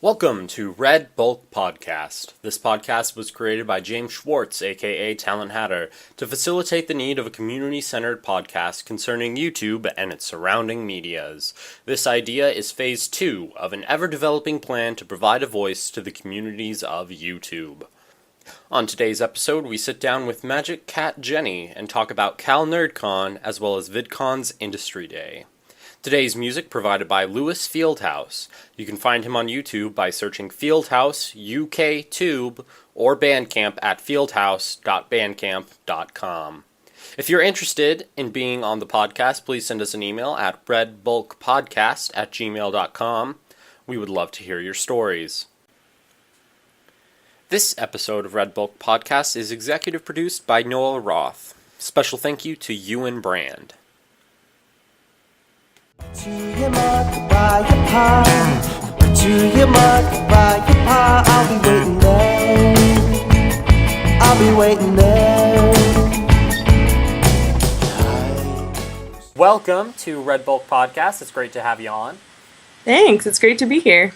Welcome to Red Bulk Podcast. This podcast was created by James Schwartz, aka Talent Hatter, to facilitate the need of a community-centered podcast concerning YouTube and its surrounding medias. This idea is phase 2 of an ever-developing plan to provide a voice to the communities of YouTube. On today's episode, we sit down with Magiccatjenny and talk about CalNerdCon as well as VidCon's Industry Day. Today's music provided by Lewis Fieldhouse. You can find him on YouTube by searching fieldhouseUkTube or bandcamp at fieldhouse.bandcamp.com. If you're interested in being on the podcast, please send us an email at redbulkpodcast@gmail.com. We would love to hear your stories. This episode of Red Bulk Podcast is executive produced by Noah Roth. Special thank you to Ewan Brand. To your mark, buy your pie. To your mark, buy your pie. I'll be waiting there. I'll be waiting there. Welcome to Red Bulk Podcast. It's great to have you on. Thanks. It's great to be here.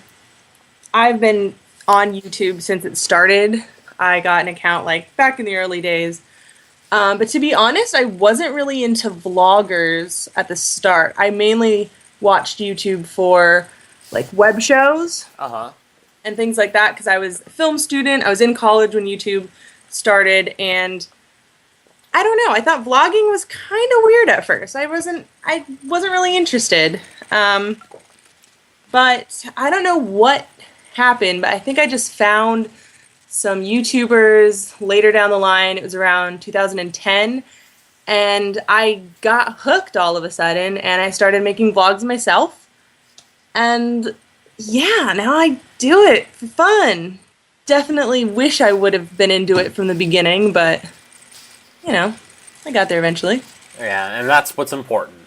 I've been on YouTube since it started. I got an account back in the early days. But to be honest, I wasn't really into vloggers at the start. I mainly watched YouTube for web shows and things like that because I was a film student. I was in college when YouTube started, and I don't know. I thought vlogging was kind of weird at first. I wasn't really interested. But I don't know what happened, but I think I just found some YouTubers later down the line. It was around 2010, and I got hooked all of a sudden, and I started making vlogs myself, and yeah, now I do it for fun. Definitely wish I would have been into it from the beginning, but, I got there eventually. Yeah, and that's what's important.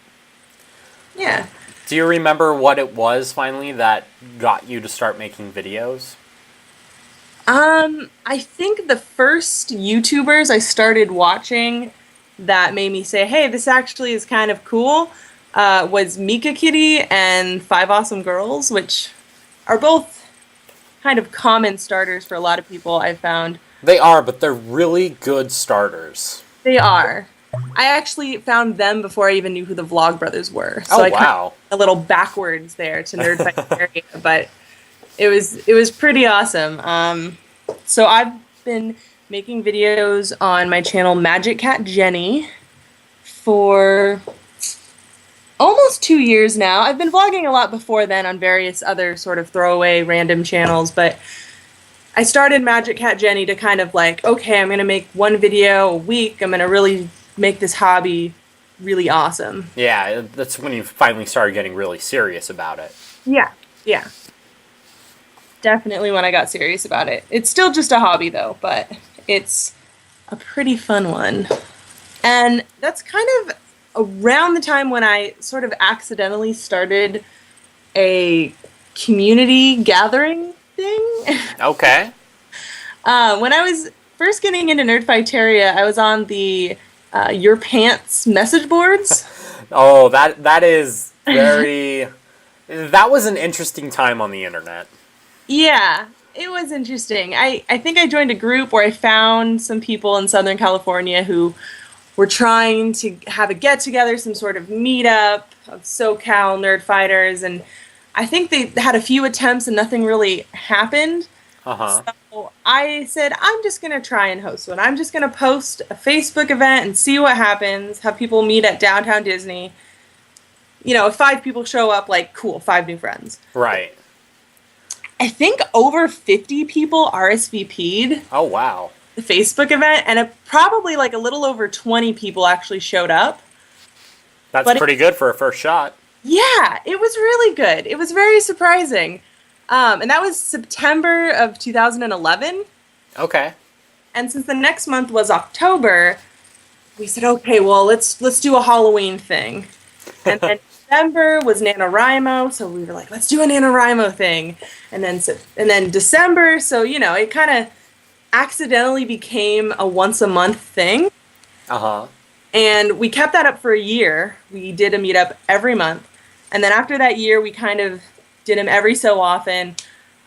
Yeah. Do you remember what it was, finally, that got you to start making videos? I think the first YouTubers I started watching that made me say, hey, this actually is kind of cool, was Magiccatjenny and 5 Awesome Girls, which are both kind of common starters for a lot of people, I've found. They are, but they're really good starters. They are. I actually found them before I even knew who the Vlogbrothers were. So I kind of a little backwards there to Nerdfight, but it was pretty awesome. So I've been making videos on my channel Magiccatjenny for almost 2 years now. I've been vlogging a lot before then on various other sort of throwaway random channels, but I started Magiccatjenny to kind of okay, I'm going to make one video a week. I'm going to really make this hobby really awesome. Yeah, that's when you finally started getting really serious about it. Yeah. Definitely when I got serious about it. It's still just a hobby, though, but it's a pretty fun one. And that's kind of around the time when I sort of accidentally started a community gathering thing. Okay. When I was first getting into Nerdfighteria, I was on the Your Pants message boards. Oh, that is very... That was an interesting time on the internet. Yeah, it was interesting. I think I joined a group where I found some people in Southern California who were trying to have a get-together, some sort of meetup of SoCal nerd fighters, and I think they had a few attempts and nothing really happened. So I said, I'm just going to try and host one. I'm just going to post a Facebook event and see what happens, have people meet at Downtown Disney. If 5 people show up, cool, 5 new friends. Right. I think over 50 people RSVP'd. Oh, wow. The Facebook event, and probably a little over 20 people actually showed up. That's pretty good for a first shot. Yeah, it was really good. It was very surprising. And that was September of 2011. Okay. And since the next month was October, we said, okay, well, let's do a Halloween thing. And then December was NaNoWriMo, so we were like, let's do a NaNoWriMo thing. And then December, so, it kind of accidentally became a once-a-month thing. And we kept that up for a year. We did a meetup every month. And then after that year, we kind of did them every so often.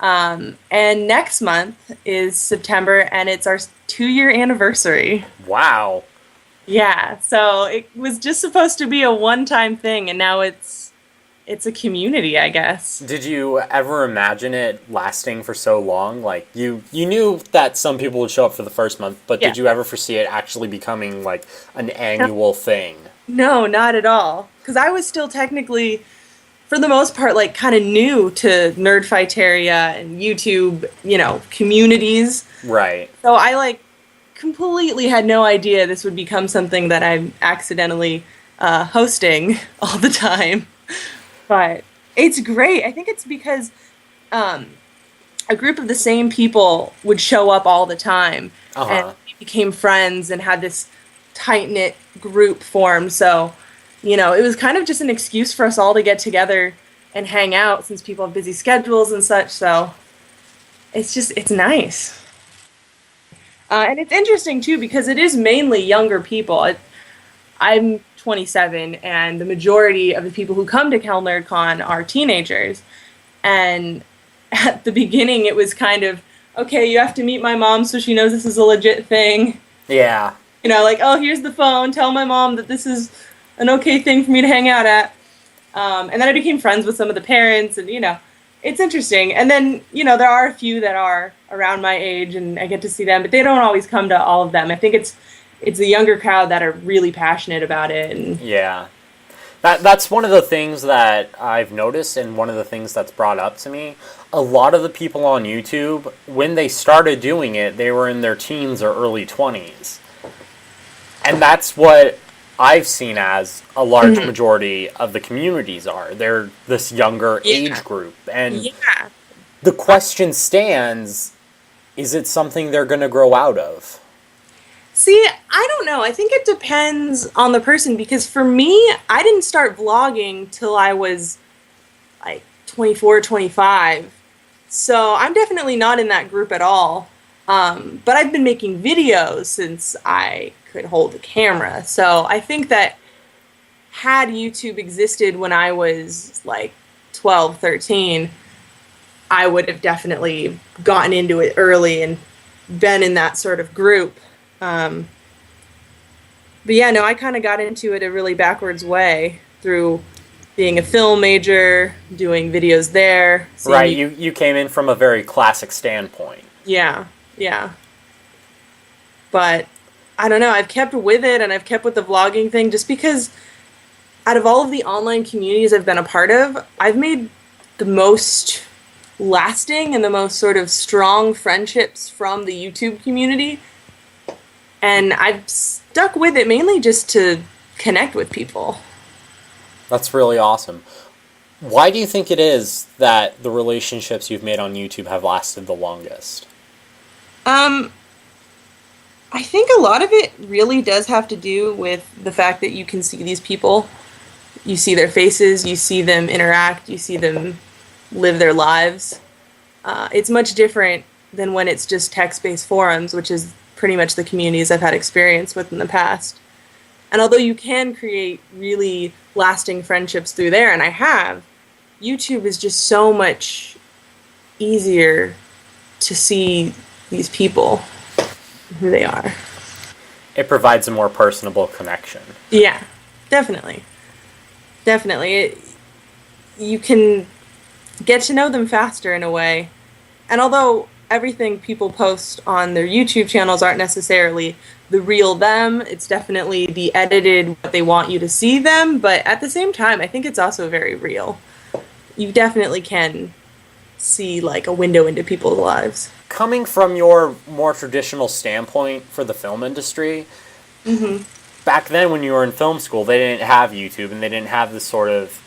And next month is September, and it's our 2-year anniversary. Wow. Yeah, so it was just supposed to be a one-time thing, and now it's a community, I guess. Did you ever imagine it lasting for so long? Like, you knew that some people would show up for the first month, but Yeah. did you ever foresee it actually becoming, like, an annual thing? No, not at all. Because I was still technically, for the most part, like, kind of new to Nerdfighteria and YouTube, communities. Right. So I, like, completely had no idea this would become something that I'm accidentally hosting all the time. But it's great. I think it's because a group of the same people would show up all the time. And we became friends and had this tight-knit group formed. So, it was kind of just an excuse for us all to get together and hang out since people have busy schedules and such. So it's nice. And it's interesting, too, because it is mainly younger people. I'm 27, and the majority of the people who come to CalNerdCon are teenagers. And at the beginning, it was kind of, okay, you have to meet my mom so she knows this is a legit thing. Yeah. Like, oh, here's the phone, tell my mom that this is an okay thing for me to hang out at. And then I became friends with some of the parents, and, it's interesting. And then, there are a few that are around my age, and I get to see them, but they don't always come to all of them. I think it's the younger crowd that are really passionate about it. And Yeah. That's one of the things that I've noticed, and one of the things that's brought up to me. A lot of the people on YouTube, when they started doing it, they were in their teens or early 20s. And that's what I've seen as a large majority of the communities are. They're this younger age group. And the question stands, is it something they're going to grow out of? See, I don't know. I think it depends on the person, because for me, I didn't start vlogging till I was like 24, 25. So I'm definitely not in that group at all. But I've been making videos since I could hold a camera. So I think that had YouTube existed when I was like 12, 13, I would have definitely gotten into it early and been in that sort of group. But yeah, no, I kind of got into it a really backwards way through being a film major, doing videos there. Right, you came in from a very classic standpoint. Yeah. But I don't know, I've kept with it, and I've kept with the vlogging thing just because out of all of the online communities I've been a part of, I've made the most lasting and the most sort of strong friendships from the YouTube community. And I've stuck with it mainly just to connect with people. That's really awesome. Why do you think it is that the relationships you've made on YouTube have lasted the longest? I think a lot of it really does have to do with the fact that you can see these people. You see their faces, you see them interact, you see them live their lives. It's much different than when it's just text-based forums, which is pretty much the communities I've had experience with in the past. And although you can create really lasting friendships through there, and I have, YouTube is just so much easier to see these people, who they are. It provides a more personable connection. Yeah, definitely. You can get to know them faster in a way. And although everything people post on their YouTube channels aren't necessarily the real them, it's definitely the edited, what they want you to see them, but at the same time, I think it's also very real. You definitely can see like a window into people's lives. Coming from your more traditional standpoint for the film industry, back then when you were in film school, they didn't have YouTube, and they didn't have this sort of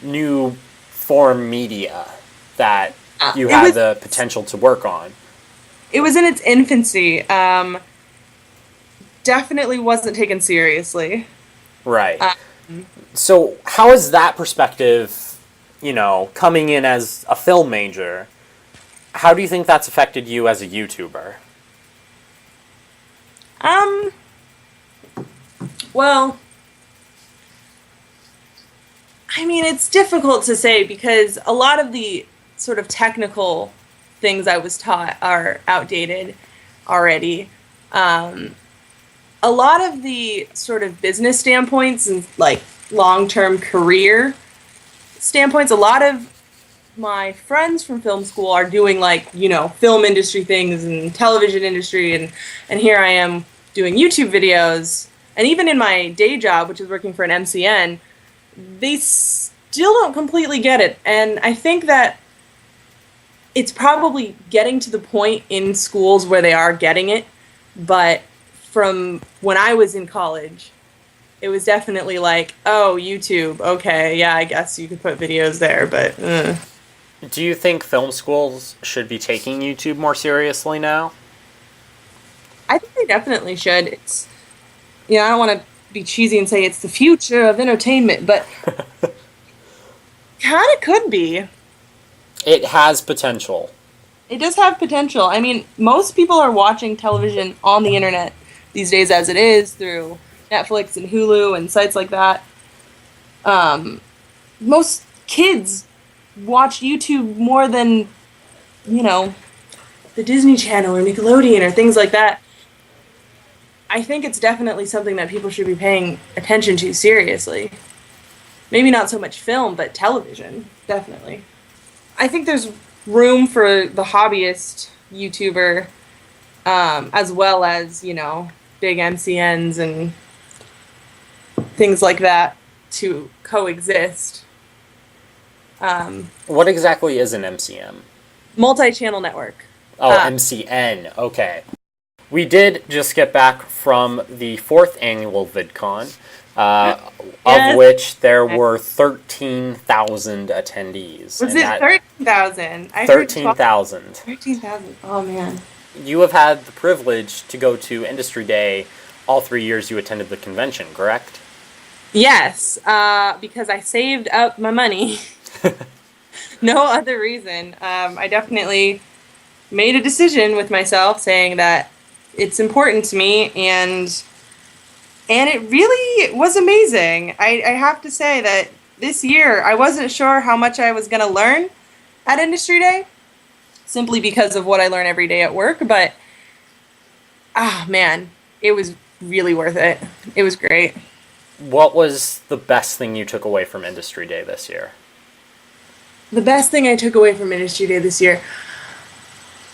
new form media that you had the potential to work on. It was in its infancy. Definitely wasn't taken seriously. Right. So how is that perspective, coming in as a film major, how do you think that's affected you as a YouTuber? Well, I mean, it's difficult to say because a lot of the sort of technical things I was taught are outdated already. A lot of the sort of business standpoints and like long-term career standpoints, a lot of my friends from film school are doing like, film industry things and television industry, and here I am doing YouTube videos. And even in my day job, which is working for an MCN, they still don't completely get it. And I think that it's probably getting to the point in schools where they are getting it, but from when I was in college, it was definitely like, oh, YouTube, okay, yeah, I guess you could put videos there, but... Do you think film schools should be taking YouTube more seriously now? I think they definitely should. It's, I don't want to be cheesy and say it's the future of entertainment, but kind of could be. It has potential. It does have potential. I mean, most people are watching television on the internet these days as it is, through Netflix and Hulu and sites like that. Most kids watch YouTube more than, the Disney Channel or Nickelodeon or things like that. I think it's definitely something that people should be paying attention to seriously. Maybe not so much film, but television, definitely. I think there's room for the hobbyist YouTuber, as well as, big MCNs and things like that to coexist. What exactly is an MCM? Multi-channel network. Oh, MCN. Okay. We did just get back from the 4th annual VidCon, of which there were 13,000 attendees. Was it 13,000? 13,000. 13,000. Oh, man. You have had the privilege to go to Industry Day all 3 years you attended the convention, correct? Yes, because I saved up my money. No other reason. I definitely made a decision with myself saying that it's important to me, and it really was amazing. I have to say that this year I wasn't sure how much I was going to learn at Industry Day, simply because of what I learn every day at work, but man, it was really worth it. It was great. What was the best thing you took away from Industry Day this year? The best thing I took away from Industry Day this year,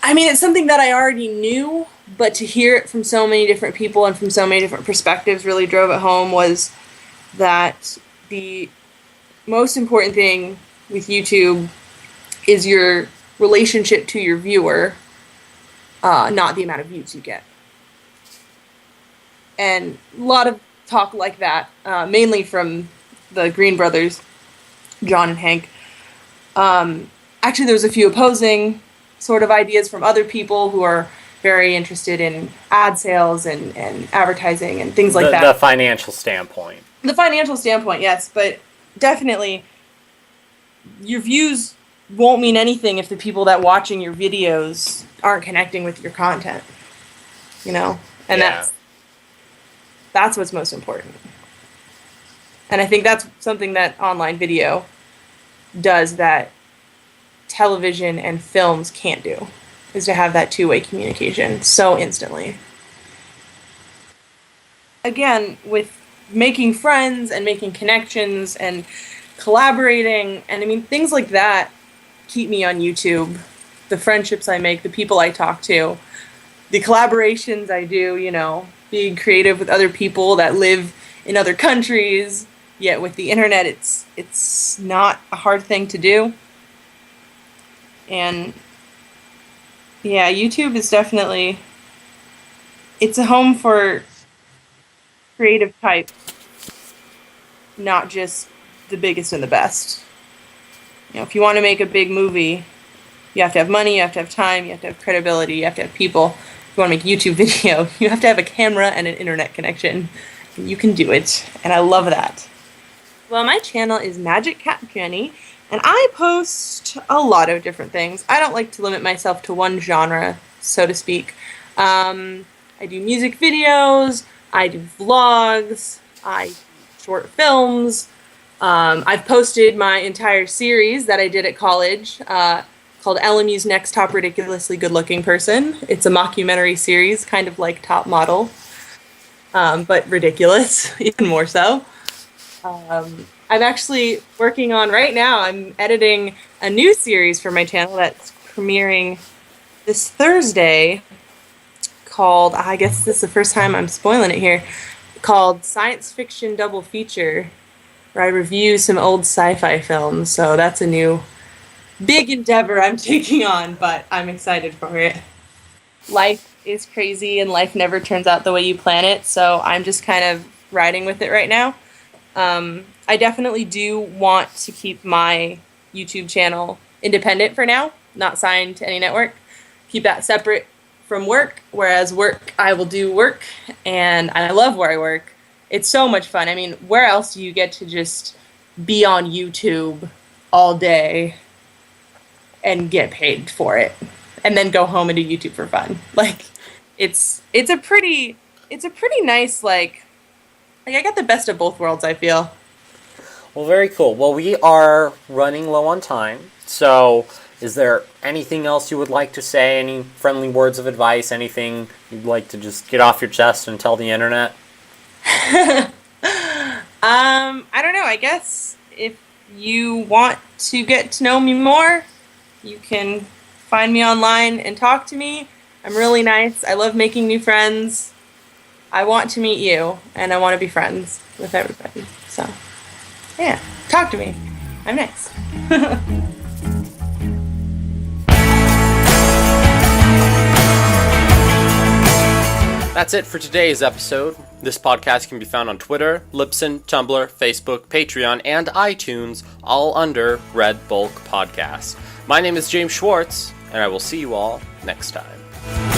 I mean, it's something that I already knew, but to hear it from so many different people and from so many different perspectives really drove it home, was that the most important thing with YouTube is your relationship to your viewer, not the amount of views you get. And a lot of talk like that, mainly from the Green brothers, John and Hank. Actually, there was a few opposing sort of ideas from other people who are very interested in ad sales and advertising and things like that. The financial standpoint. The financial standpoint, yes, but definitely your views won't mean anything if the people that watching your videos aren't connecting with your content, and that's what's most important. And I think that's something that online video does that television and films can't do, is to have that two-way communication so instantly. Again, with making friends and making connections and collaborating, and I mean, things like that keep me on YouTube. The friendships I make, the people I talk to, the collaborations I do, being creative with other people that live in other countries, yet with the internet it's not a hard thing to do. And yeah, YouTube is definitely, it's a home for creative type, not just the biggest and the best. If you want to make a big movie, you have to have money, you have to have time, you have to have credibility, you have to have people. If you want to make a YouTube video, you have to have a camera and an internet connection. And you can do it, and I love that. Well, my channel is Magiccatjenny, and I post a lot of different things. I don't like to limit myself to one genre, so to speak. I do music videos, I do vlogs, I do short films. I've posted my entire series that I did at college called LMU's Next Top Ridiculously Good Looking Person. It's a mockumentary series, kind of like Top Model, but ridiculous, even more so. I'm actually working on, right now, I'm editing a new series for my channel that's premiering this Thursday called, I guess this is the first time I'm spoiling it here, called Science Fiction Double Feature, where I review some old sci-fi films. So that's a new big endeavor I'm taking on, but I'm excited for it. Life is crazy and life never turns out the way you plan it, so I'm just kind of riding with it right now. I definitely do want to keep my YouTube channel independent for now, not signed to any network. Keep that separate from work, whereas work, I will do work, and I love where I work. It's so much fun. I mean, where else do you get to just be on YouTube all day and get paid for it, and then go home and do YouTube for fun? Like, it's a pretty nice, like I got the best of both worlds, I feel. Well, very cool. Well, we are running low on time, so is there anything else you would like to say? Any friendly words of advice? Anything you'd like to just get off your chest and tell the internet? I don't know. I guess if you want to get to know me more, you can find me online and talk to me. I'm really nice. I love making new friends. I want to meet you, and I want to be friends with everybody. So, yeah, talk to me. I'm nice. That's it for today's episode. This podcast can be found on Twitter, Libsyn, Tumblr, Facebook, Patreon, and iTunes, all under Red Bulk Podcast. My name is James Schwartz, and I will see you all next time.